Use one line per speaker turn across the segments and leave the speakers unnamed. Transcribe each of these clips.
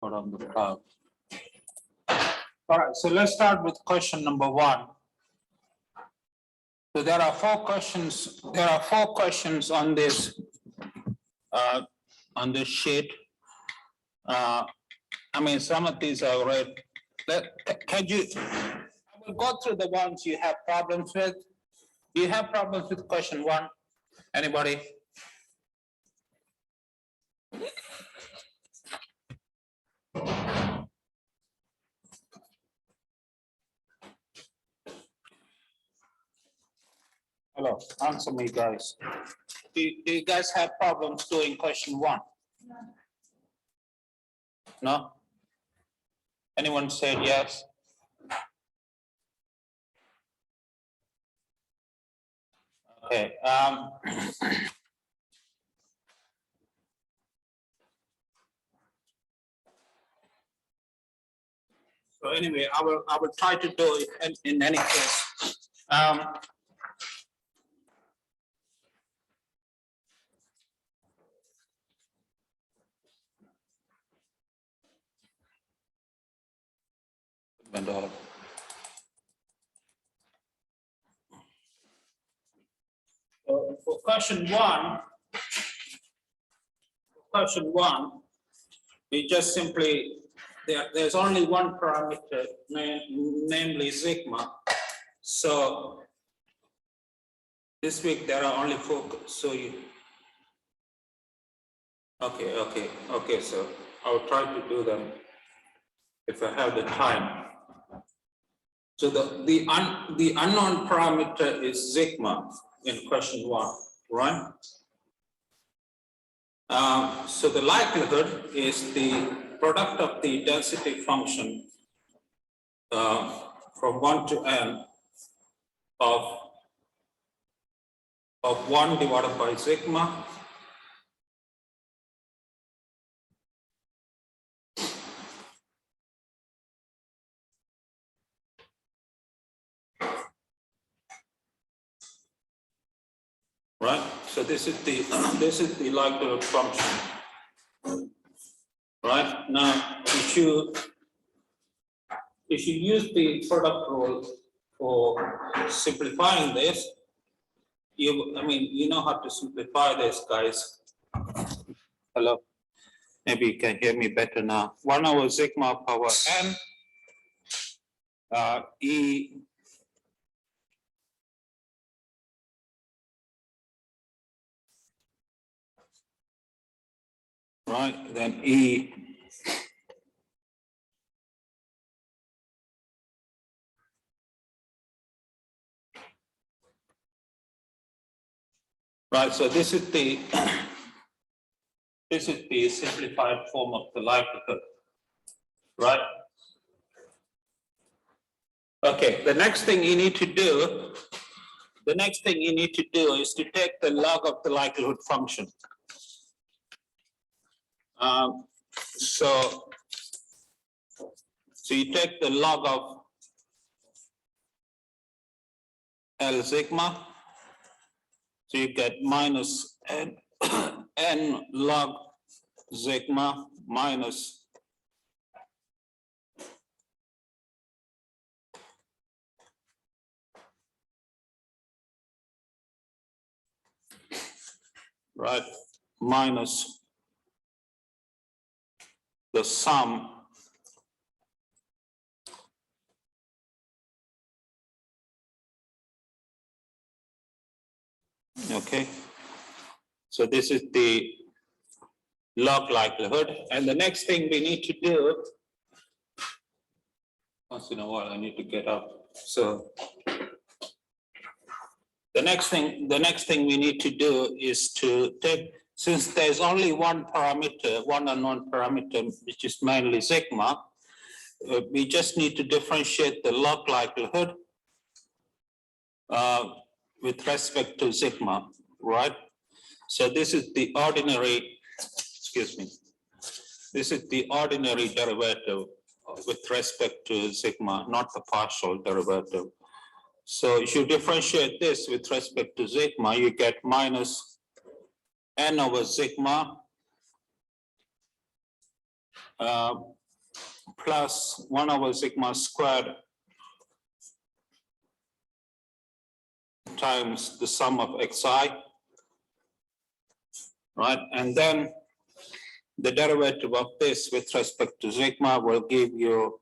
put on the cloud. All right, so let's start with question number 1. So there are 4 questions. There are 4 questions on this sheet. I mean, some of these are read. Can you? I will go through the ones you have problems with. Do you have problems with question 1? Anybody? Hello, answer me, guys. Do you guys have problems doing question 1? No? Anyone said yes? Okay. So anyway, I will try to do it in any case. So for question 1, we just simply there's only one parameter, namely sigma. So this week there are only 4. So you okay. So I'll try to do them if I have the time. So the unknown parameter is sigma in question 1, right? So the likelihood is the product of the density function from 1 to n of 1 divided by sigma right? So this is the likelihood function, right? Now, if you use the product rule for simplifying this, you know how to simplify this, guys. Hello, maybe you can hear me better now. 1 over sigma power n e. Right, then E right, so this is the simplified form of the likelihood, right? Okay, the next thing you need to do is to take the log of the likelihood function. So you take the log of L sigma, so you get minus n log sigma minus right minus the sum okay. So this is the log likelihood, and the next thing we need to do, once in a while I need to get up. So the next thing we need to do is to take, since there's only one unknown parameter, which is mainly sigma, we just need to differentiate the log likelihood with respect to sigma, right? So this is the ordinary, excuse me, this is the ordinary derivative with respect to sigma, not the partial derivative. So if you differentiate this with respect to sigma, you get minus n over sigma plus 1 over sigma squared times the sum of xi, right? And then the derivative of this with respect to sigma will give you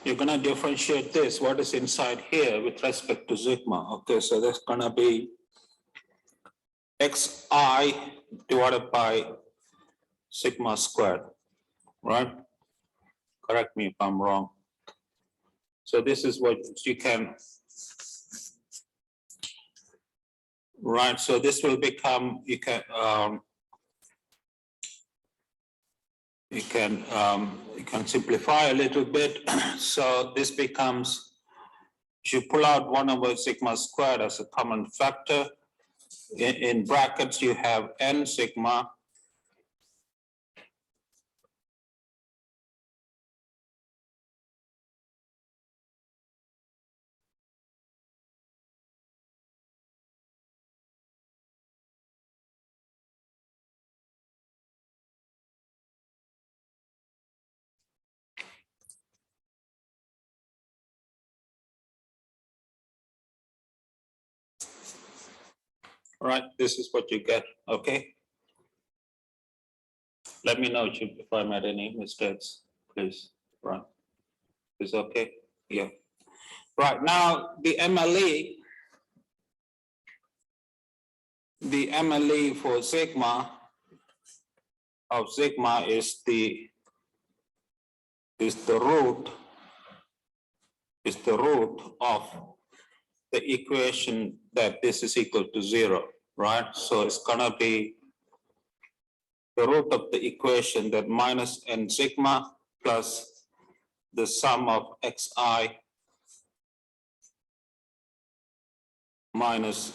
you're going to differentiate this, what is inside here with respect to sigma. Okay, so that's going to be xi divided by sigma squared, right? Correct me if I'm wrong. So this is what you can, right? So this will become, you can simplify a little bit. So this becomes, you pull out 1 over sigma squared as a common factor. In brackets, you have n sigma. Right, this is what you get, okay? Let me know if I made any mistakes, please, right? Is okay? Yeah. Right, now the MLE for sigma of sigma is the root of the equation that this is equal to 0, right? So it's gonna be the root of the equation that minus n sigma plus the sum of xi minus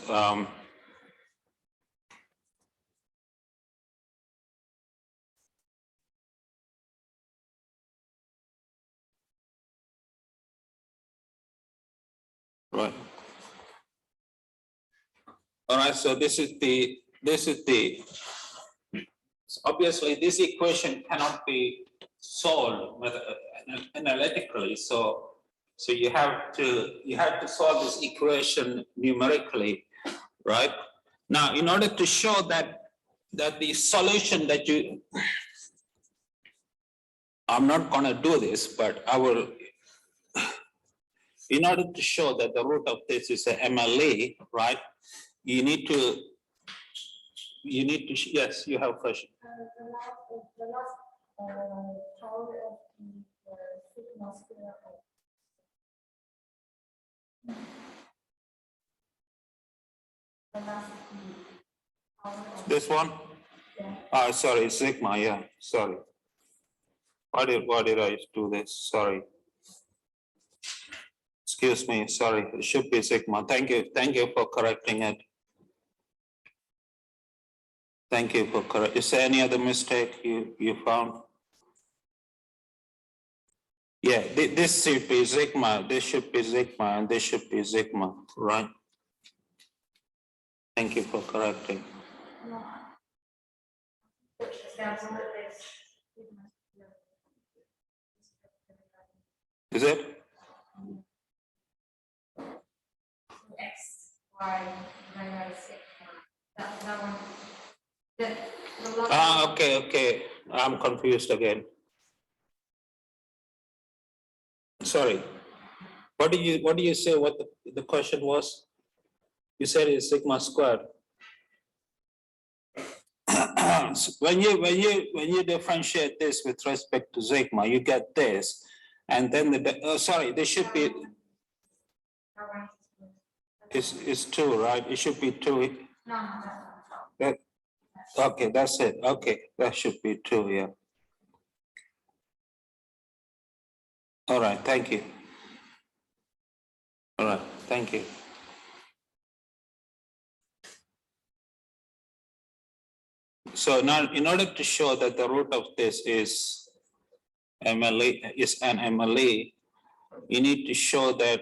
right. All right, so this is the obviously this equation cannot be solved analytically, so you have to solve this equation numerically, right? Now, in order to show that the solution that I'm not going to do this, but I will. In order to show that the root of this is a MLE, right? You need to. Yes, you have a question.
The last power of the sigma square of
this one?
Yeah.
Sorry, sigma, yeah, sorry. Why did I do this? Sorry. Excuse me, sorry, it should be sigma. Thank you for correcting it. Thank you for correcting. Is there any other mistake you found? Yeah, this should be sigma, this should be sigma, and this should be sigma, right? Thank you for correcting. Is it?
X, Y, that one.
Okay. I'm confused again. Sorry. What do you say? What the question was? You said it's sigma squared. When you differentiate this with respect to sigma, you get this, and then sorry, this should be. It's 2, right? It should be 2.
No.
Okay, that's it. Okay, that should be 2, yeah. All right, thank you. All right, thank you. So now, in order to show that the root of this is MLE, is an MLE, you need to show that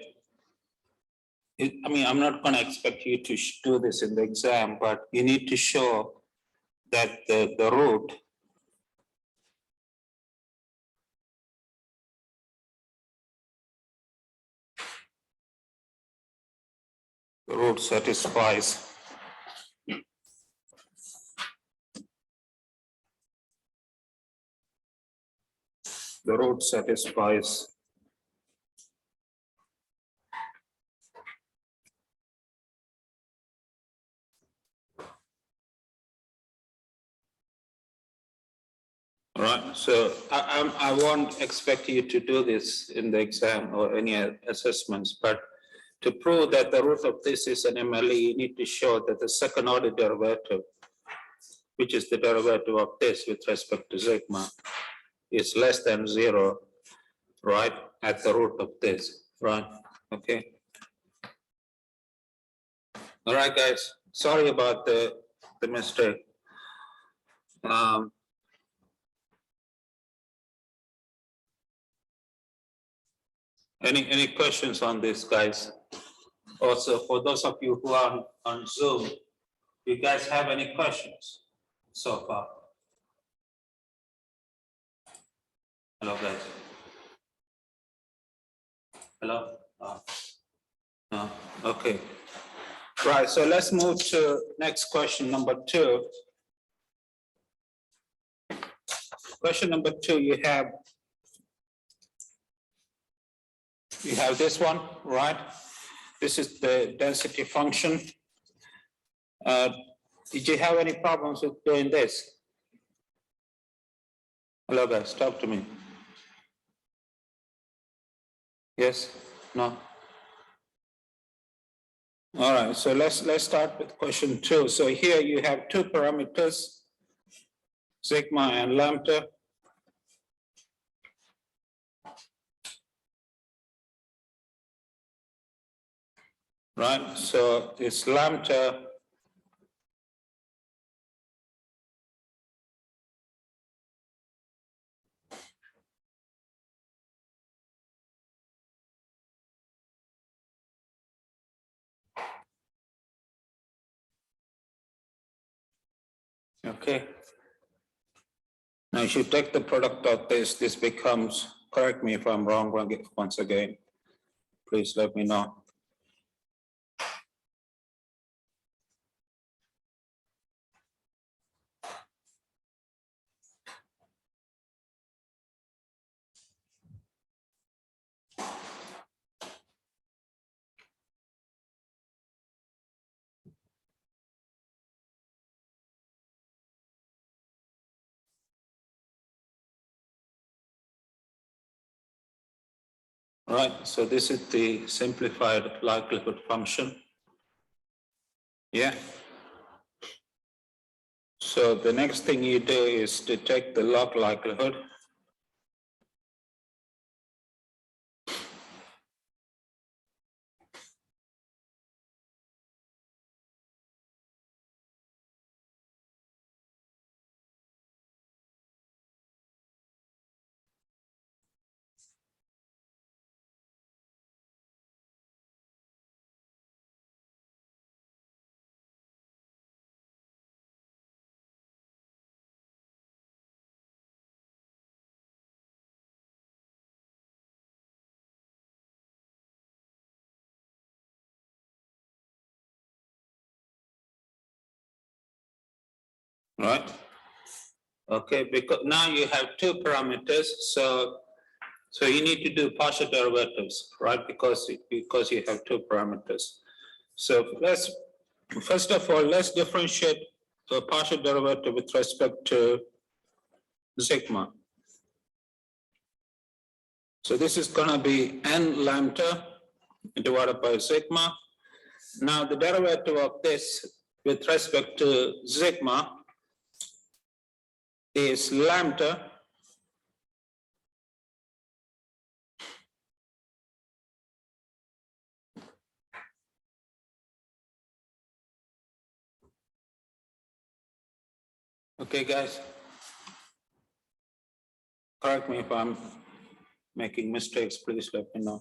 I mean, I'm not gonna expect you to do this in the exam, but you need to show that the root satisfies the root satisfies right. So I won't expect you to do this in the exam or any assessments, but to prove that the root of this is an MLE, you need to show that the second order derivative, which is the derivative of this with respect to sigma, is less than 0, right, at the root of this, right? Okay. All right, guys. Sorry about the mistake. Any questions on this, guys? Also, for those of you who are on Zoom, you guys have any questions so far? Hello, guys. Hello? No. Okay. Right, so let's move to next question, number 2. Question number 2, you have this one, right? This is the density function. Did you have any problems with doing this? Hello, guys, talk to me. Yes? No? All right, so let's start with question 2. So here you have 2 parameters, sigma and lambda. Right, so it's lambda okay. Now, if you take the product of this becomes, correct me if I'm wrong once again, please let me know. Right, so this is the simplified likelihood function. Yeah. So the next thing you do is to take the log likelihood. Right. Okay, because now you have 2 parameters, so you need to do partial derivatives, right? Because you have 2 parameters. So first of all, let's differentiate the partial derivative with respect to sigma. So this is going to be n lambda divided by sigma. Now the derivative of this with respect to sigma is lambda okay, guys, correct me if I'm making mistakes, please let me know.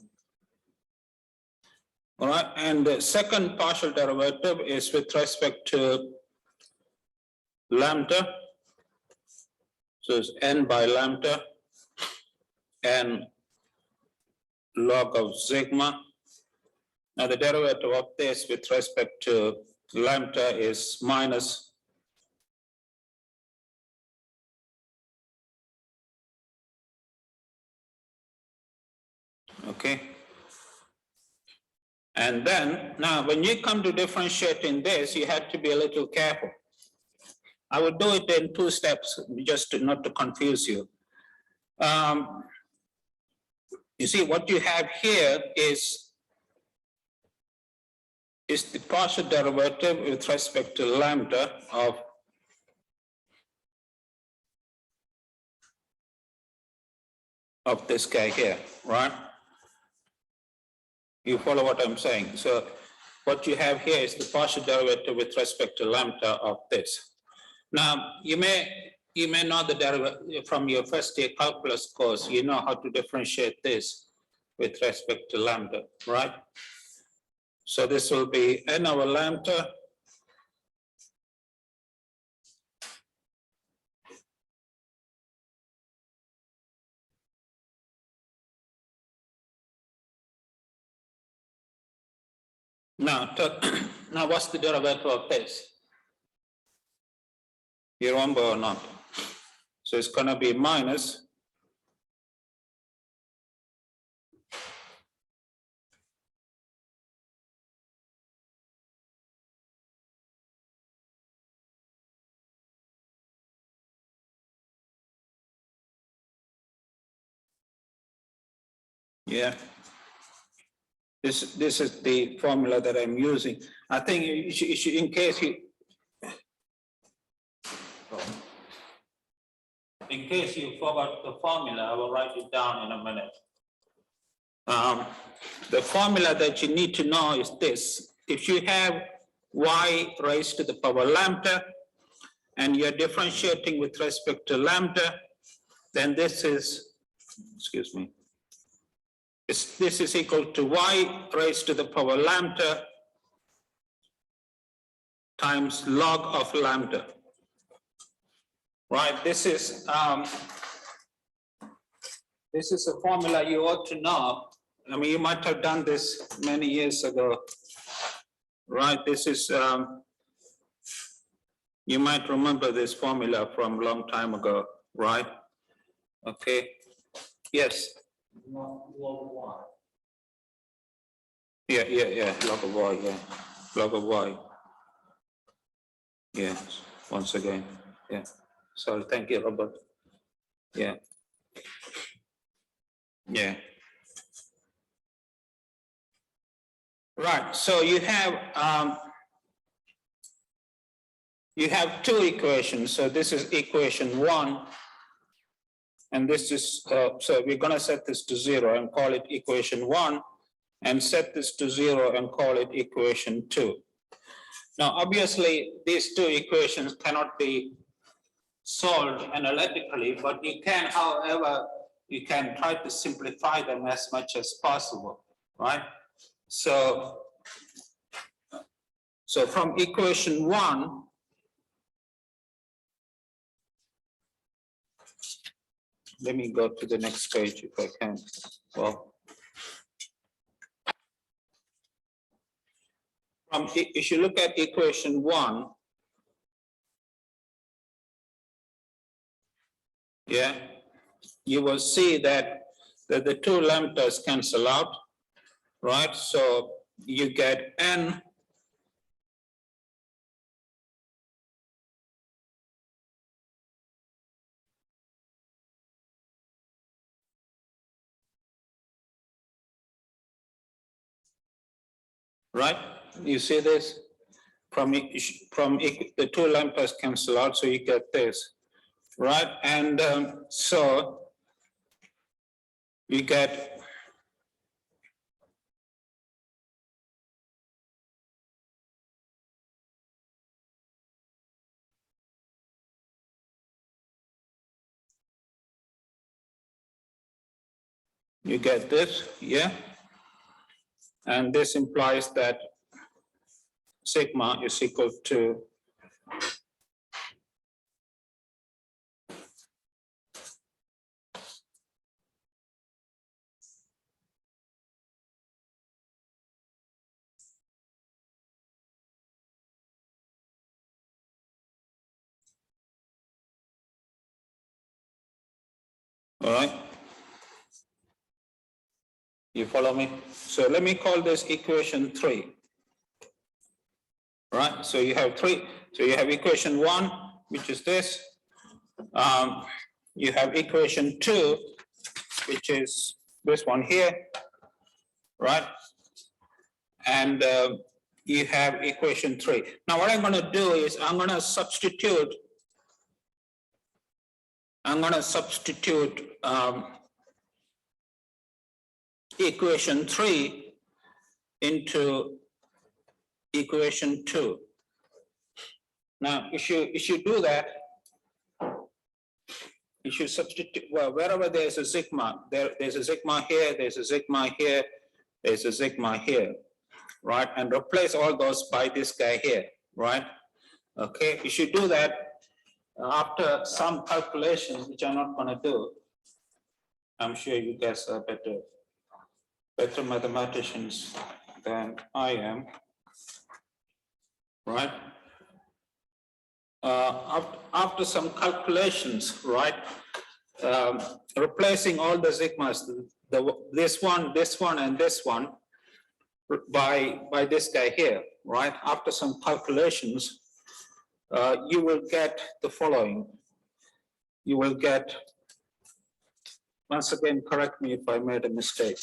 All right, and the second partial derivative is with respect to lambda. So it's n by lambda and log of sigma. Now the derivative of this with respect to lambda is minus okay. And then now when you come to differentiating this, you have to be a little careful. I would do it in 2 steps just not to confuse you. You see what you have here is the partial derivative with respect to lambda of this guy here, right? You follow what I'm saying? So what you have here is the partial derivative with respect to lambda of this. Now, you may know the derivative from your first year calculus course. You know how to differentiate this with respect to lambda, right? So this will be n over lambda now. Now, what's the derivative of this? You remember or not? So it's going to be minus yeah. This is the formula that I'm using. I think you should, in case you forgot the formula, I will write it down in a minute. The formula that you need to know is this. If you have y raised to the power lambda and you're differentiating with respect to lambda, then this is, excuse me, this is equal to y raised to the power lambda times log of lambda. Right, this is a formula you ought to know. I mean, you might have done this many years ago, right? This is, you might remember this formula from a long time ago, right? Okay, yes.
Log of y.
Yeah, log of y, yeah, log of y. Yes, once again, yeah. Sorry, thank you, Robert. Yeah. Yeah. Right, so you have 2 equations. So this is equation 1, and this is, so we're gonna set this to 0 and call it equation 1, and set this to 0 and call it equation 2. Now, obviously, these 2 equations cannot be solved analytically, but you can, however, you can try to simplify them as much as possible, right? So from equation 1, let me go to the next page if I can. Well, if you look at equation 1, yeah, you will see that the 2 lambdas cancel out, right? So you get n right? You see this? From the 2 lambdas cancel out, so you get this, right? And so you get this, yeah? And this implies that sigma is equal to all right. You follow me? So let me call this equation 3. Right, so you have 3. So you have equation 1, which is this. You have equation 2, which is this one here, right? And you have equation 3. Now what I'm going to do is I'm going to substitute equation 3 into equation 2. Now, if you do that, you should substitute, well, wherever there's a sigma, there's a sigma here, there's a sigma here, there's a sigma here, right? And replace all those by this guy here, right? Okay, you should do that after some calculations, which I'm not going to do. I'm sure you guys are better mathematicians than I am, right? After some calculations, right? Replacing all the sigmas, this one, and this one by this guy here, right? After some calculations, you will get the following. You will get, once again, correct me if I made a mistake.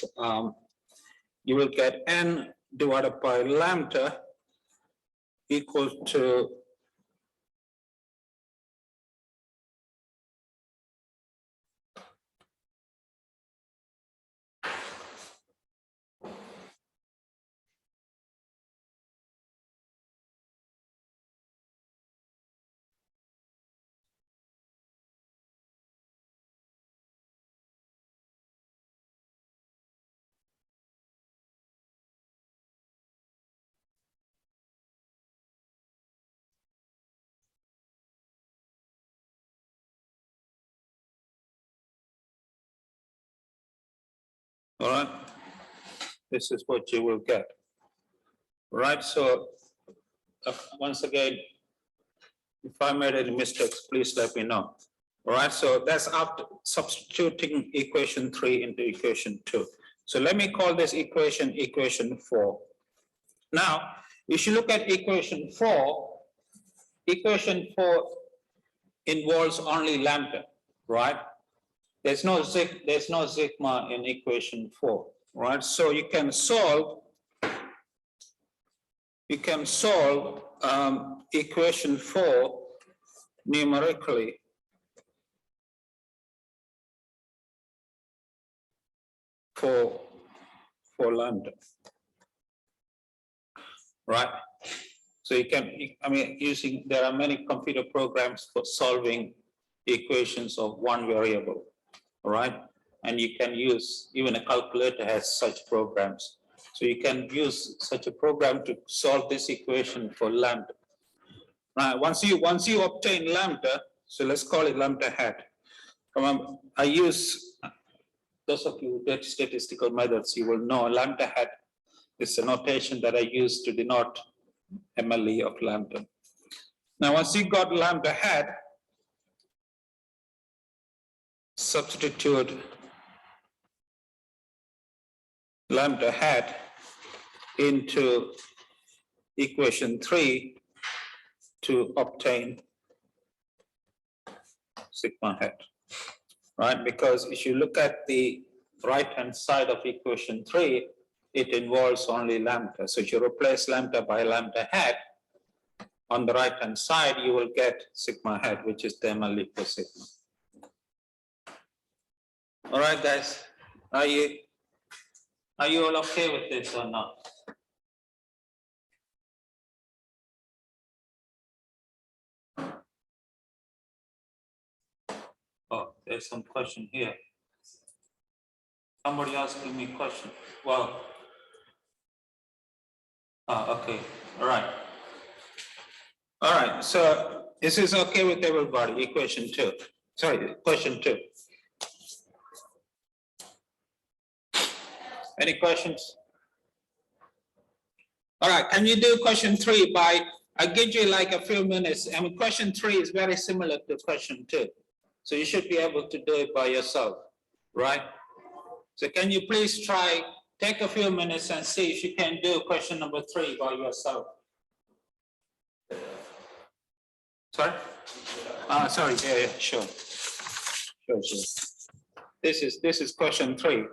You will get n divided by lambda equal to all right, this is what you will get, right? So once again, if I made any mistakes, please let me know. All right, so that's after substituting equation 3 into equation 2. So let me call this equation 4. Now, if you look at equation 4 involves only lambda, right? There's no sigma in equation 4, right? So you can solve equation 4 numerically for lambda, right? So you can, I mean, there are many computer programs for solving equations of one variable, right? And you can use, even a calculator has such programs. So you can use such a program to solve this equation for lambda. Now, once you obtain lambda, so let's call it lambda hat. I use, those of you who did statistical methods, you will know lambda hat is a notation that I use to denote MLE of lambda. Now, once you got lambda hat, substitute lambda hat into equation 3 to obtain sigma hat, right? Because if you look at the right-hand side of equation 3, it involves only lambda. So if you replace lambda by lambda hat, on the right-hand side, you will get sigma hat, which is the MLE for sigma. All right, guys, are you all okay with this or not? Oh, there's some question here. Somebody asking me a question. Well, Okay, all right. All right, so is this okay with everybody? Equation 2. Sorry, question 2. Any questions? All right, can you do question 3 by, I give you like a few minutes, and question 3 is very similar to question 2. So you should be able to do it by yourself, right? So can you please try, take a few minutes and see if you can do question number 3 by yourself. Sorry? Sorry, yeah, sure. Sure. This is question 3.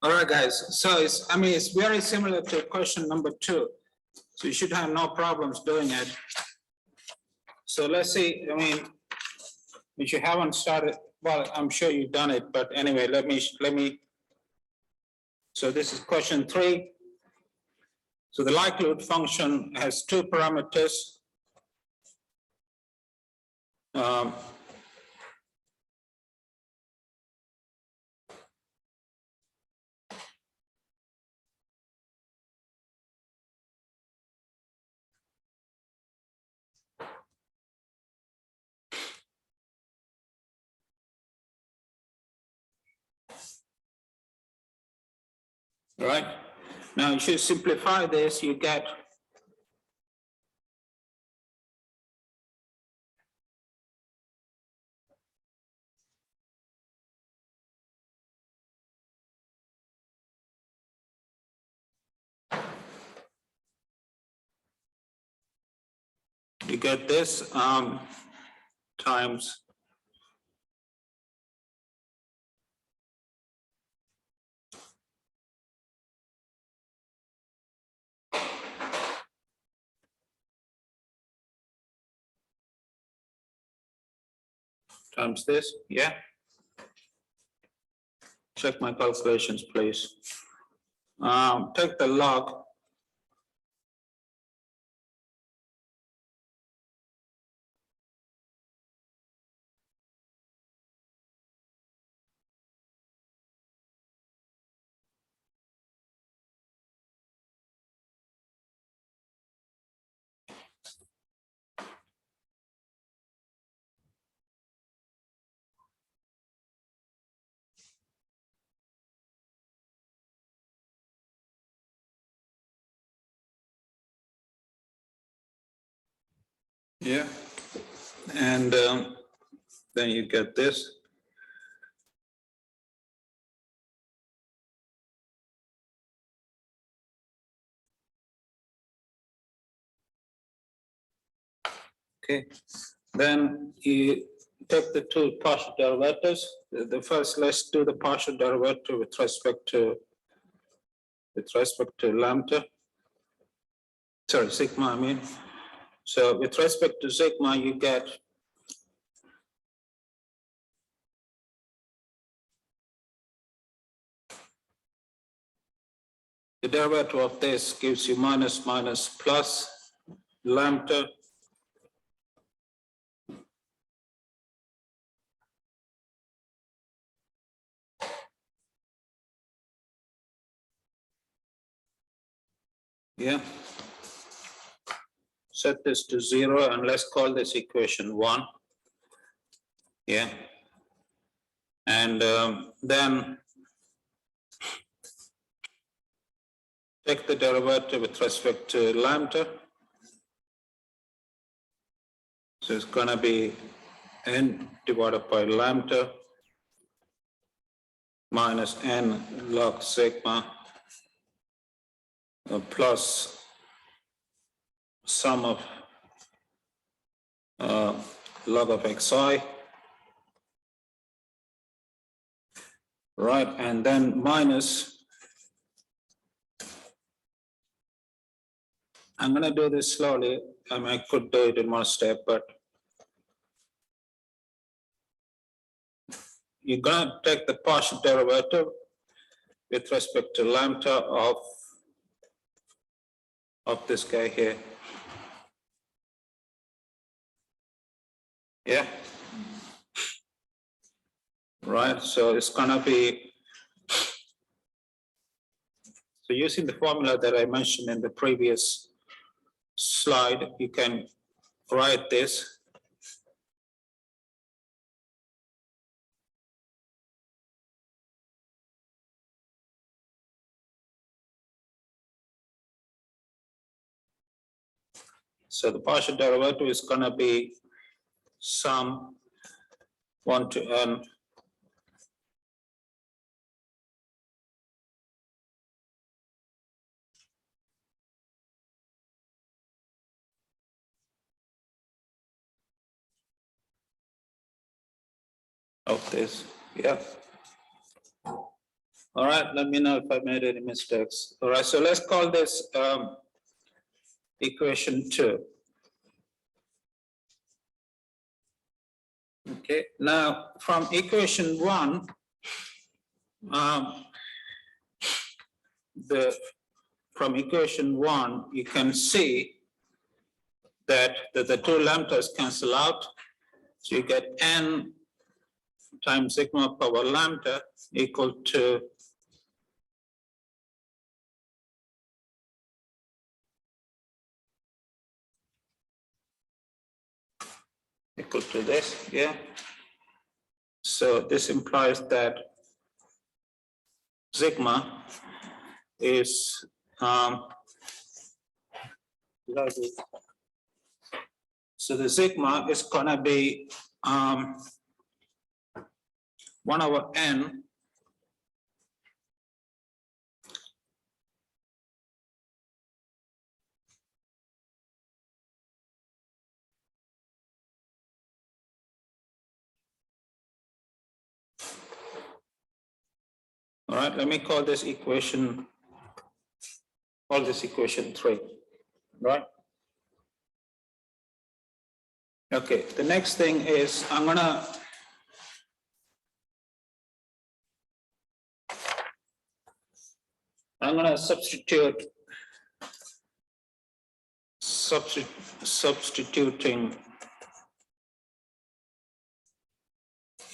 All right, guys. So it's, I mean, it's very similar to question number 2. So you should have no problems doing it. So let's see, I mean, if you haven't started, well, I'm sure you've done it, but anyway, let me. So this is question 3. So the likelihood function has 2 parameters. Right? Now you should simplify this, you get this times this, yeah? Check my calculations, please. Take the log. Yeah. And then you get this. Okay, then you take the 2 partial derivatives. The first, let's do the partial derivative with respect to lambda. Sorry, sigma, I mean. So with respect to sigma, you get the derivative of this gives you minus plus lambda yeah. Set this to 0 and let's call this equation 1. Yeah. And then take the derivative with respect to lambda. So it's going to be n divided by lambda minus n log sigma plus sum of log of xi, right? And then minus, I'm going to do this slowly. I mean, I could do it in one step, but you're going to take the partial derivative with respect to lambda of this guy here. Yeah. Right, so it's going to be, so using the formula that I mentioned in the previous slide, you can write this. So the partial derivative is going to be sum 1 to n of this, yeah. All right, let me know if I made any mistakes. All right, so let's call this equation 2. Okay, now from equation 1, from equation 1, you can see that the two lambdas cancel out. So you get n times sigma power lambda equal to this, yeah. So this implies that sigma is so the sigma is gonna be 1 over n All right, let me call this equation 3, right? Okay, the next thing is I'm gonna substituting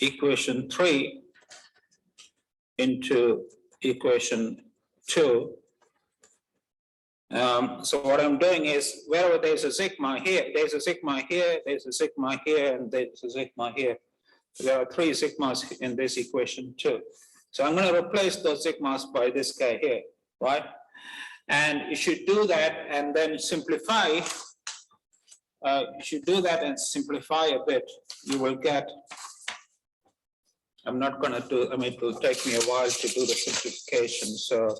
equation 3 into equation 2. So what I'm doing is wherever there's a sigma here, there's a sigma here, there's a sigma here, and there's a sigma here. There are 3 sigmas in this equation 2. So I'm going to replace those sigmas by this guy here, right? And you should do that and then simplify. You should do that and simplify a bit. You will get, I'm not going to do, I mean, it will take me a while to do the simplification. So,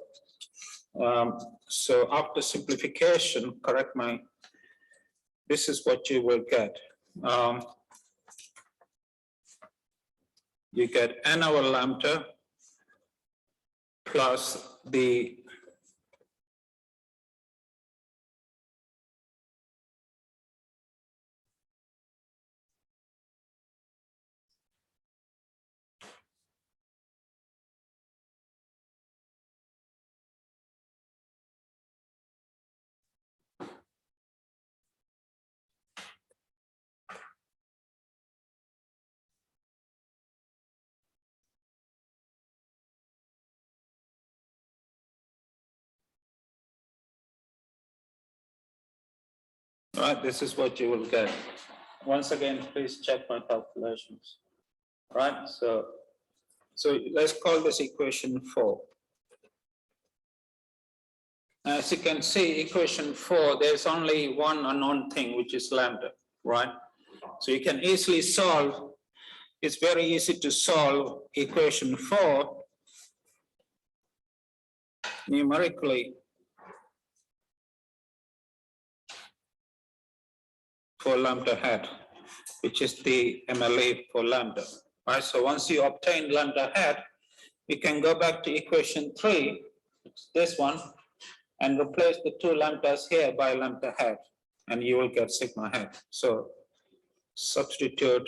so after simplification, this is what you will get. You get n over lambda plus the right, this is what you will get. Once again, please check my calculations. Right, so let's call this equation 4. As you can see, equation 4, there's only one unknown thing, which is lambda, right? So you can easily solve, it's very easy to solve equation 4 numerically for lambda hat, which is the MLE for lambda, right? So once you obtain lambda hat, you can go back to equation 3, this one, and replace the 2 lambdas here by lambda hat, and you will get sigma hat. So substitute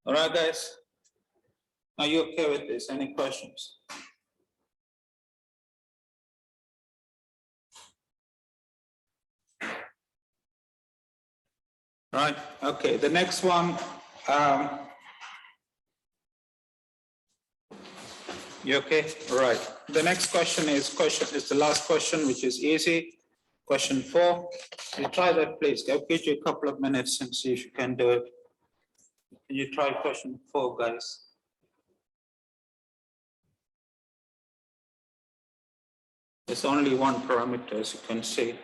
all right, guys, are you okay with this? Any questions? Right, okay, the next one, you okay? All right, the next question is the last question, which is easy. Question 4, you try that, please. I'll give you a couple of minutes and see if you can do it. Can you try question 4, guys? There's only one parameter, as you can see.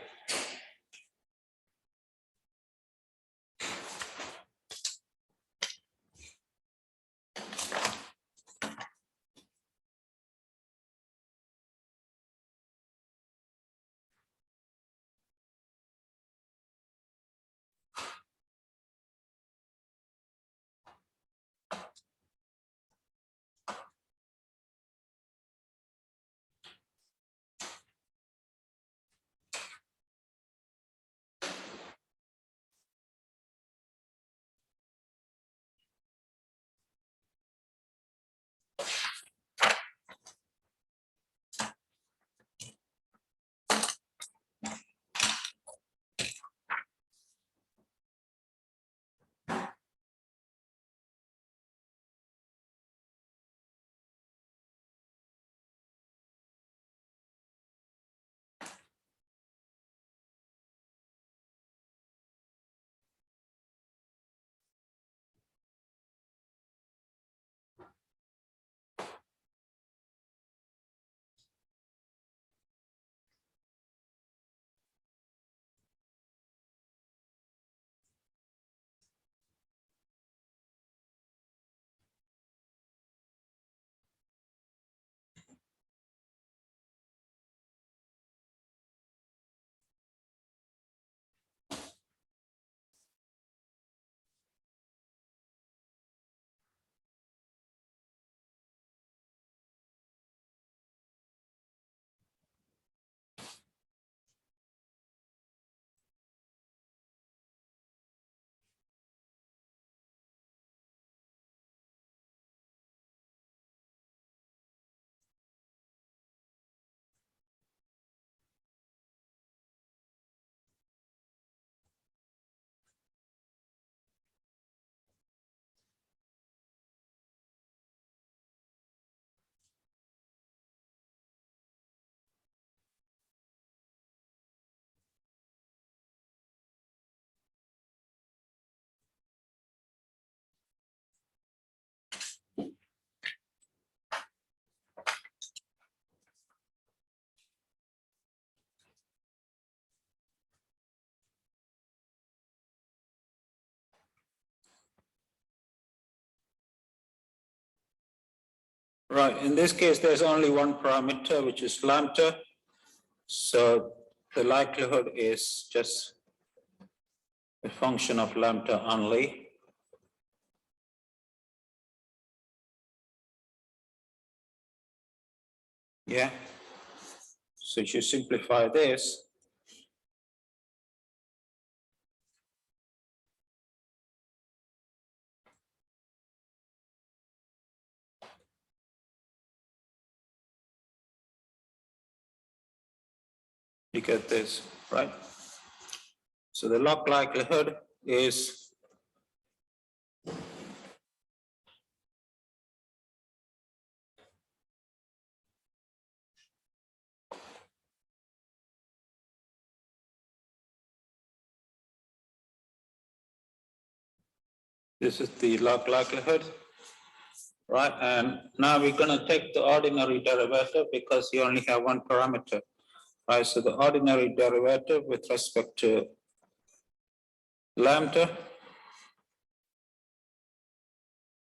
Right, in this case, there's only one parameter, which is lambda. So the likelihood is just a function of lambda only. Yeah. So if you simplify this, you get this, right? So the log likelihood is this is the log likelihood, right? And now we're going to take the ordinary derivative because you only have one parameter, right? So the ordinary derivative with respect to lambda,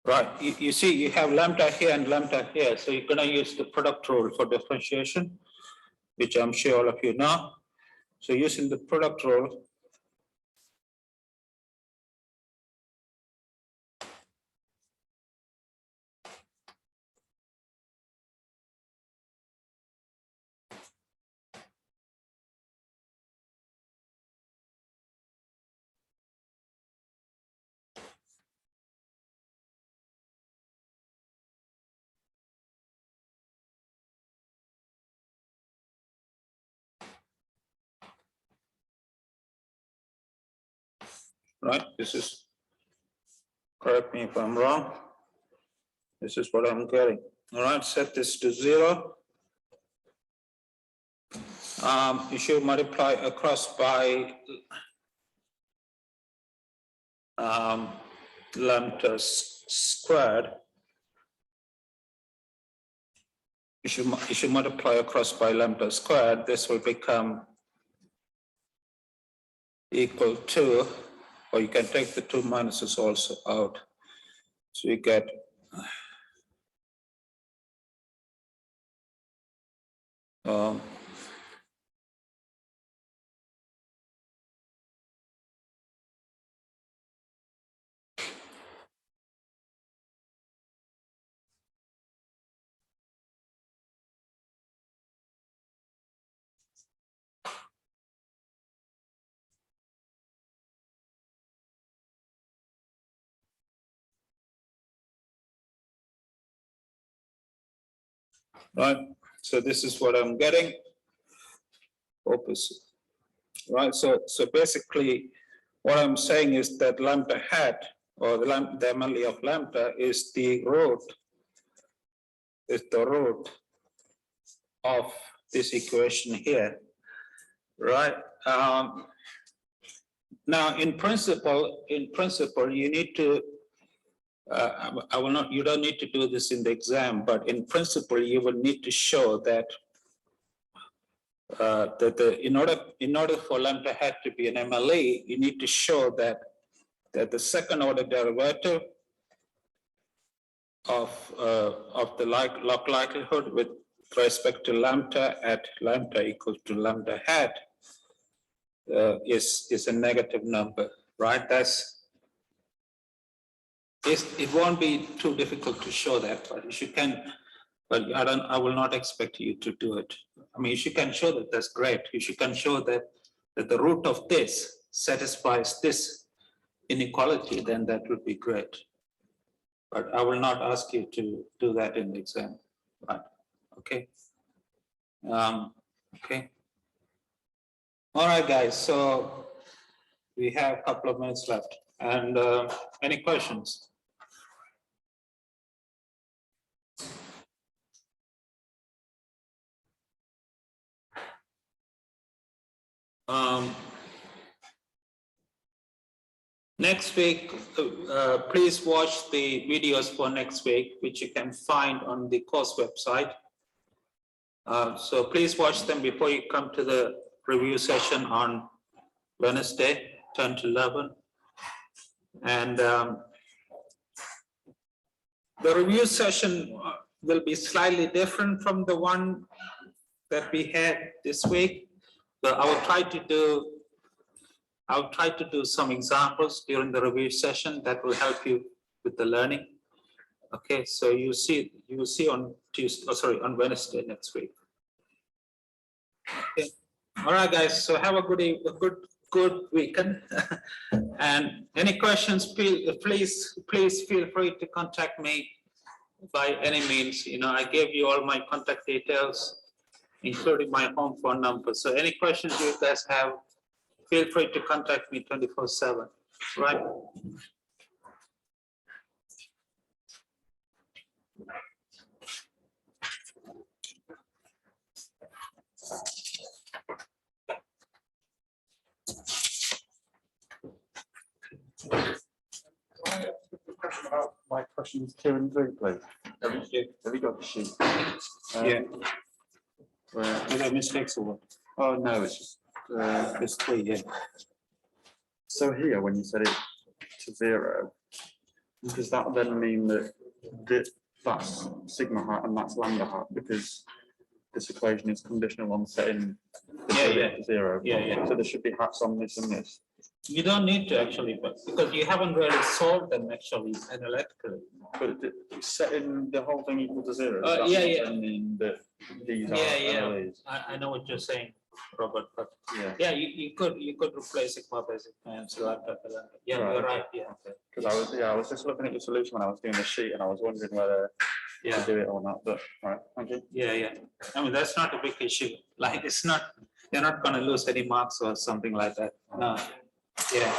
right? You see, you have lambda here and lambda here. So you're going to use the product rule for differentiation, which I'm sure all of you know. So using the product rule, right? This is, correct me if I'm wrong. This is what I'm getting. All right, set this to 0. You should multiply across by lambda squared. You should multiply across by lambda squared. This will become equal to, or you can take the 2 minuses also out. So you get right. So this is what I'm getting. Opposite. Right. So basically, what I'm saying is that lambda hat, or the MLE of lambda, is the root of this equation here, right? Now, in principle, you need to. You don't need to do this in the exam, but in principle, you will need to show that in order for lambda hat to be an MLE, you need to show that the second order derivative of the log likelihood with respect to lambda at lambda equals to lambda hat is a negative number, right? It won't be too difficult to show that, but if you can, but I will not expect you to do it. I mean, if you can show that, that's great. If you can show that the root of this satisfies this inequality, then that would be great. But I will not ask you to do that in the exam, right? Okay. Okay. All right, guys. So we have a couple of minutes left, and any questions? Next week, please watch the videos for next week, which you can find on the course website. So please watch them before you come to the review session on Wednesday, 10 to 11. And the review session will be slightly different from the one that we had this week. But I will try to do some examples during the review session that will help you with the learning. Okay, so you will see on Tuesday, on Wednesday next week. Okay. All right, guys. So have a good weekend. And any questions, please feel free to contact me by any means. You know, I gave you all my contact details, including my home phone number. So any questions you guys have, feel free to contact me 24/7. Right?
About my questions 2 and 3, please. Have you got the sheet?
Yeah.
Where,
Are there mistakes or what?
oh, no, it's just,
It's 3, yeah.
so here, when you set it to 0, does that then mean that that's sigma hat and that's lambda hat? Because this equation is conditional on setting the
Yeah.
to 0.
Yeah.
So there should be hats on this and this.
You don't need to actually, but because you haven't really solved them actually analytically.
But setting the whole thing equal to 0, does that
Yeah.
then mean that these are
Yeah.
LAs?
I know what you're saying, Robert, but
Yeah.
yeah, you could replace sigma by sigma and so that. Yeah,
Right,
you're
okay.
right, yeah.
Because I was just looking at your solution when I was doing the sheet and I was wondering whether to
Yeah,
do it or not, but right, thank you.
yeah. I mean, that's not a big issue. Like, it's not, you're not gonna lose any marks or something like that. No, yeah.